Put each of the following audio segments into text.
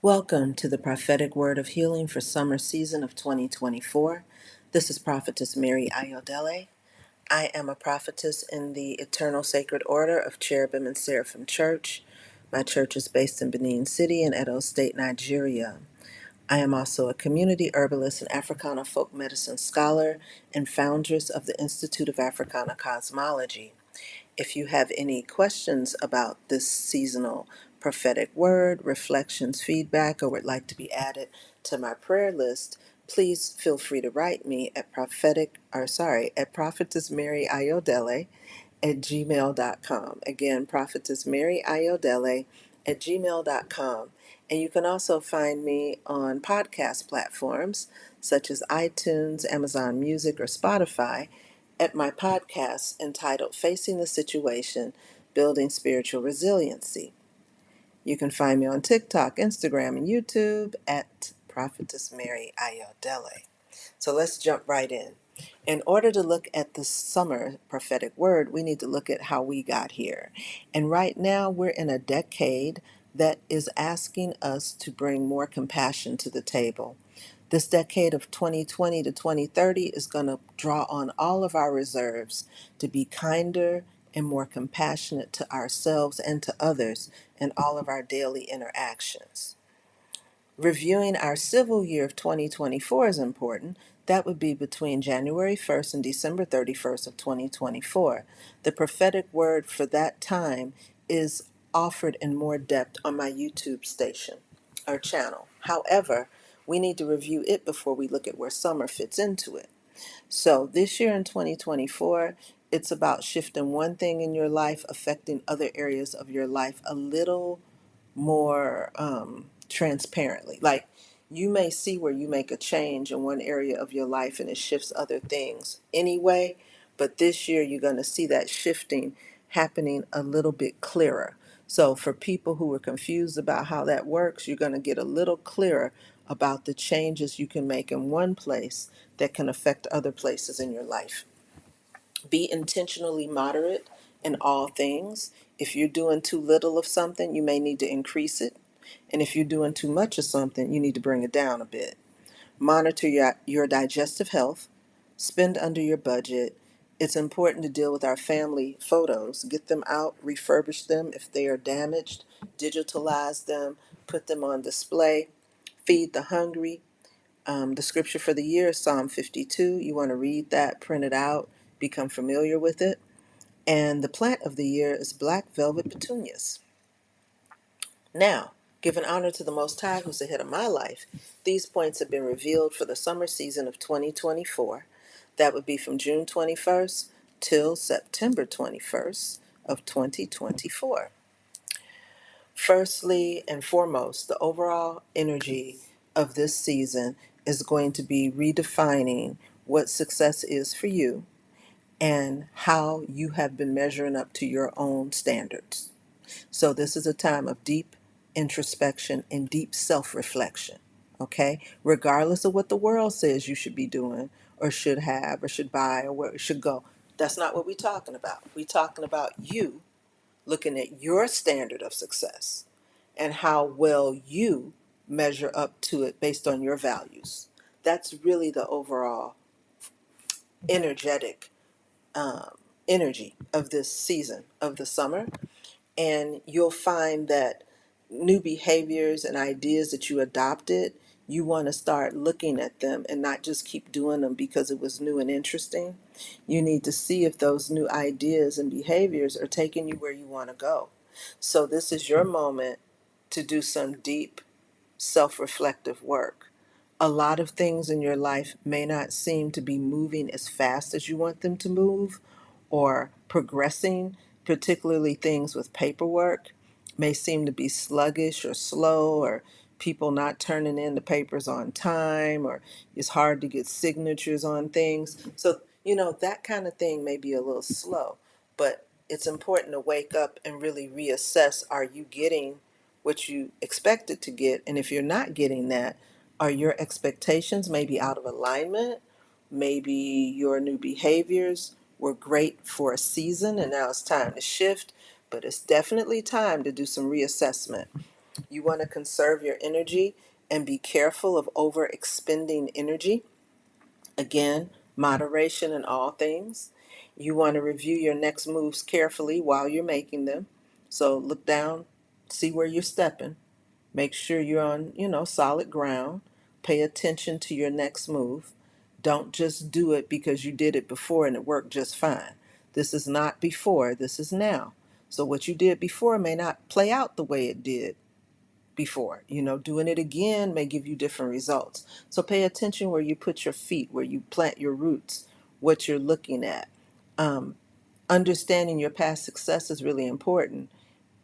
Welcome to the prophetic word of healing for summer season of 2024. This is Prophetess Mary Ayodele. I am a prophetess in the Eternal Sacred Order of Cherubim and Seraphim Church. My church is based in Benin City in Edo State, Nigeria. I am also a community herbalist and Africana folk medicine scholar and foundress of the Institute of Africana Cosmology. If you have any questions about this seasonal prophetic word, reflections, feedback, or would like to be added to my prayer list, please feel free to write me at Prophetess Mary Ayodele at gmail.com. Again, Prophetess Mary Ayodele at gmail.com. And you can also find me on podcast platforms such as iTunes, Amazon Music, or Spotify at my podcast entitled Facing the Situation, Building Spiritual Resiliency. You can find me on TikTok, Instagram, and YouTube at Prophetess Mary Ayodele. So let's jump right in. In order to look at the summer prophetic word, we need to look at how we got here. And right now, we're in a decade that is asking us to bring more compassion to the table. This decade of 2020 to 2030 is going to draw on all of our reserves to be kinder and more compassionate to ourselves and to others in all of our daily interactions. Reviewing our civil year of 2024 is important. That would be between January 1st and December 31st of 2024. The prophetic word for that time is offered in more depth on my YouTube station or channel. However, we need to review it before we look at where summer fits into it. So this year in 2024, it's about shifting one thing in your life, affecting other areas of your life a little more transparently. Like you may see where you make a change in one area of your life and it shifts other things anyway, but this year you're going to see that shifting happening a little bit clearer. So for people who are confused about how that works, you're going to get a little clearer about the changes you can make in one place that can affect other places in your life. Be intentionally moderate in all things. If you're doing too little of something, you may need to increase it. And if you're doing too much of something, you need to bring it down a bit. Monitor your digestive health. Spend under your budget. It's important to deal with our family photos. Get them out, refurbish them if they are damaged, digitalize them, put them on display. Feed the hungry. The scripture for the year is Psalm 52. You want to read that, print it out, become familiar with it. And the plant of the year is black velvet petunias. Now, giving honor to the Most High, who's the head of my life, these points have been revealed for the summer season of 2024. That would be from June 21st till September 21st of 2024. Firstly and foremost, the overall energy of this season is going to be redefining what success is for you and how you have been measuring up to your own standards. So, this is a time of deep introspection and deep self reflection, okay? Regardless of what the world says you should be doing or should have or should buy or where it should go. That's not what we're talking about. We're talking about you looking at your standard of success and how well you measure up to it based on your values. That's really the overall energetic um, energy of this season of the summer. And you'll find that new behaviors and ideas that you adopted, you want to start looking at them and not just keep doing them because it was new and interesting. You need to see if those new ideas and behaviors are taking you where you want to go. So, this is your moment to do some deep self reflective work. A lot of things in your life may not seem to be moving as fast as you want them to move or progressing, particularly things with paperwork, may seem to be sluggish or slow, or people not turning in the papers on time, or it's hard to get signatures on things. So, that kind of thing may be a little slow, but it's important to wake up and really reassess, are you getting what you expected to get? And if you're not getting that, are your expectations maybe out of alignment? Maybe your new behaviors were great for a season and now it's time to shift, but it's definitely time to do some reassessment. You want to conserve your energy and be careful of overexpending energy. Again, moderation in all things. You want to review your next moves carefully while you're making them. So look down, see where you're stepping. Make sure you're on, solid ground. Pay attention to your next move. Don't just do it because you did it before and it worked just fine. This is not before, this is now. So what you did before may not play out the way it did before. Doing it again may give you different results. So pay attention where you put your feet, where you plant your roots, what you're looking at. Um, Understanding your past success is really important,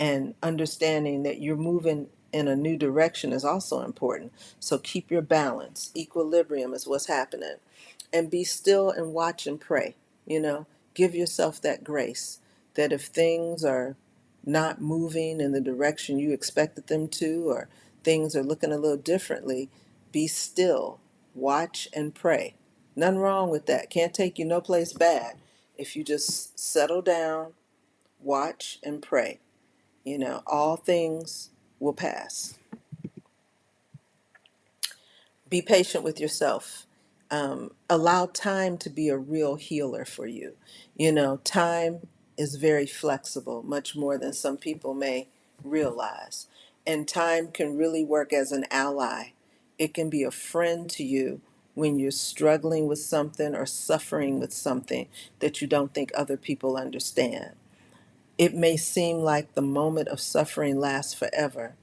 and understanding that you're moving in a new direction is also important. So keep your balance. Equilibrium is what's happening. And be still and watch and pray. Give yourself that grace that if things are not moving in the direction you expected them to, or things are looking a little differently, be still, watch and pray. Nothing wrong with that. Can't take you no place bad if you just settle down, watch and pray. All things will pass. Be patient with yourself. Allow time to be a real healer for you. Time is very flexible, much more than some people may realize. And time can really work as an ally. It can be a friend to you when you're struggling with something or suffering with something that you don't think other people understand. It may seem like the moment of suffering lasts forever.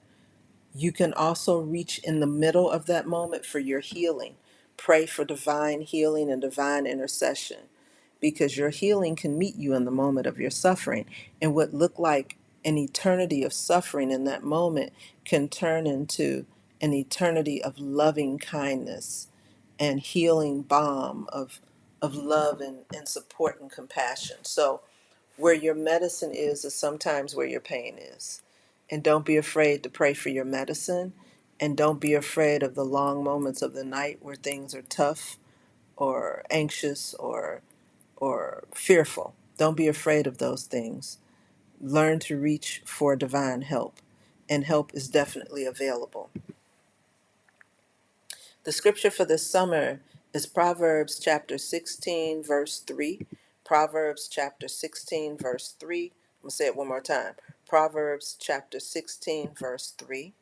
You can also reach in the middle of that moment for your healing. Pray for divine healing and divine intercession, because your healing can meet you in the moment of your suffering. And what looked like an eternity of suffering in that moment can turn into an eternity of loving kindness and healing balm of love and support and compassion. So where your medicine is sometimes where your pain is. And don't be afraid to pray for your medicine. And don't be afraid of the long moments of the night where things are tough or anxious or fearful. Don't be afraid of those things. Learn to reach for divine help. And help is definitely available. The scripture for this summer is Proverbs chapter 16, verse 3. Proverbs chapter 16, verse 3. I'm going to say it one more time. Proverbs chapter 16, verse 3.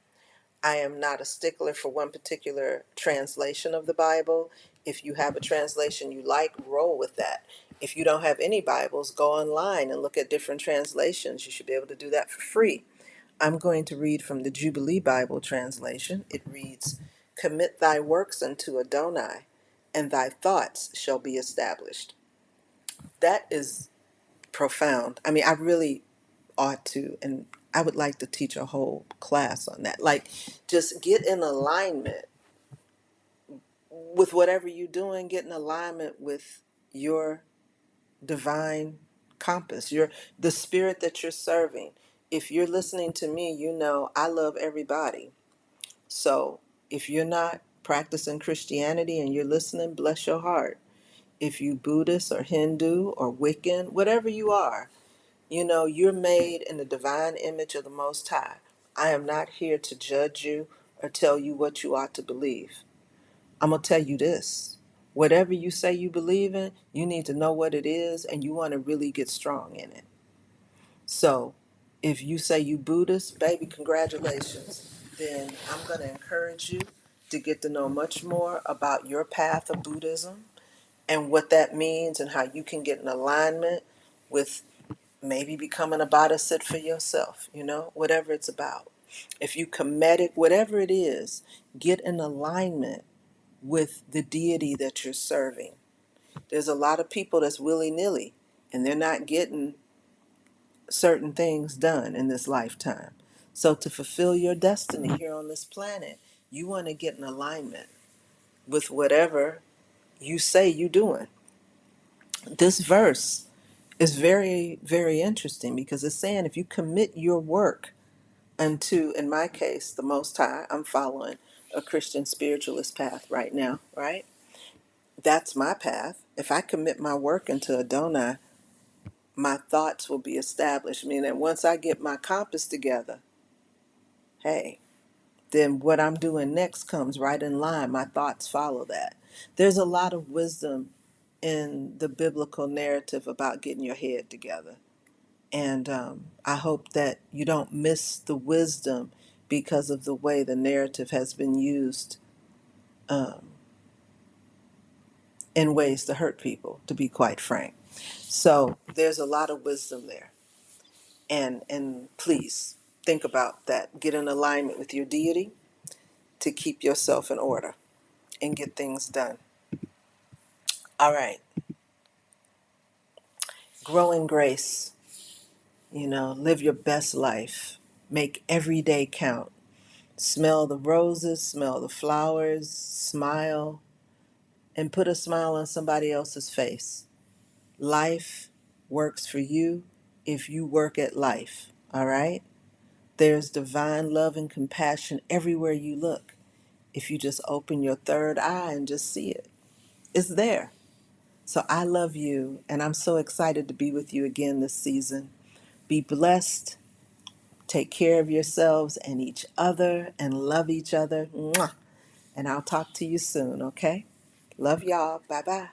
I am not a stickler for one particular translation of the Bible. If you have a translation you like, roll with that. If you don't have any Bibles, go online and look at different translations. You should be able to do that for free. I'm going to read from the Jubilee Bible translation. It reads, Commit thy works unto Adonai, and thy thoughts shall be established. That is profound. I mean, I really ought to, and I would like to teach a whole class on that. Like, just get in alignment with whatever you're doing, get in alignment with your divine compass, the spirit that you're serving. If you're listening to me, you know I love everybody. So if you're not practicing Christianity and you're listening, bless your heart. If you Buddhist or Hindu or Wiccan, whatever you are, you're made in the divine image of the Most High. I am not here to judge you or tell you what you ought to believe. I'm going to tell you this. Whatever you say you believe in, you need to know what it is and you want to really get strong in it. So if you say you Buddhist, baby, congratulations. Then I'm going to encourage you to get to know much more about your path of Buddhism and what that means and how you can get in alignment with maybe becoming a bodhisattva for yourself, whatever it's about. If you Kemetic, whatever it is, get in alignment with the deity that you're serving. There's a lot of people that's willy-nilly and they're not getting certain things done in this lifetime. So to fulfill your destiny here on this planet, you want to get in alignment with whatever you say you're doing. This verse is very, very interesting because it's saying if you commit your work unto, in my case, the Most High, I'm following a Christian spiritualist path right now, right? That's my path. If I commit my work into Adonai, my thoughts will be established. Meaning, once I get my compass together, hey, then what I'm doing next comes right in line. My thoughts follow that. There's a lot of wisdom in the biblical narrative about getting your head together. And I hope that you don't miss the wisdom because of the way the narrative has been used um, in ways to hurt people, to be quite frank. So there's a lot of wisdom there. And please think about that. Get in alignment with your deity to keep yourself in order and get things done. All right, grow in grace. Live your best life. Make every day count. Smell the roses, smell the flowers, smile, and put a smile on somebody else's face. Life works for you if you work at life, all right? There's divine love and compassion everywhere you look. If you just open your third eye and just see it, it's there. So I love you, and I'm so excited to be with you again this season. Be blessed. Take care of yourselves and each other and love each other. Mwah. And I'll talk to you soon, okay? Love y'all. Bye bye.